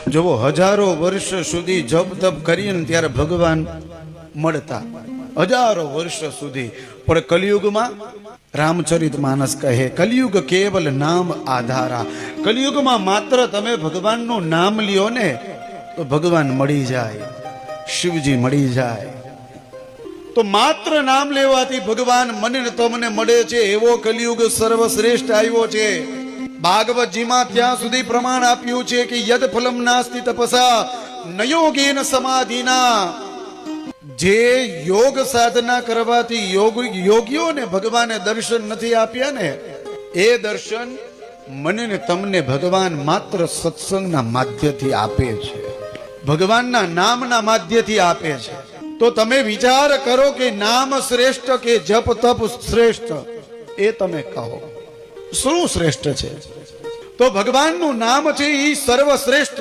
જોવો હજારો વર્ષ સુધી જપ તપ કરીને ત્યારે ભગવાન મળતા, હજારો વર્ષ સુધી. પણ કલિયુગમાં રામચરિત માનસ કહે કલિયુગ કેવલ નામ આધારા. કલિયુગમાં માત્ર તમે ભગવાનનું નામ લ્યો ને તો ભગવાન મળી જાય, શિવજી મળી જાય. તો માત્ર નામ લેવાથી ભગવાન મને ને તમને મળે છે. એવો કલિયુગ સર્વશ્રેષ્ઠ આવ્યો છે. ભાગવતજીમાં ત્યાં સુધી પ્રમાણ આપ્યું છે કે યદ ફલમ નાસ્તિ તપસા ન યોગેન સમાધિના. જે યોગ સાધના કરવાથી યોગીઓને ભગવાને દર્શન નથી આપ્યા ને, એ દર્શન મને ને તમને ભગવાન માત્ર સત્સંગના માધ્યમથી આપે છે, ભગવાનના નામના માધ્યમથી આપે છે. તો તમે વિચાર કરો કે નામ શ્રેષ્ઠ કે જપ તપ શ્રેષ્ઠ, એ તમે કહો શું શ્રેષ્ઠ છે? તો ભગવાનનું નામ છે એ સર્વશ્રેષ્ઠ.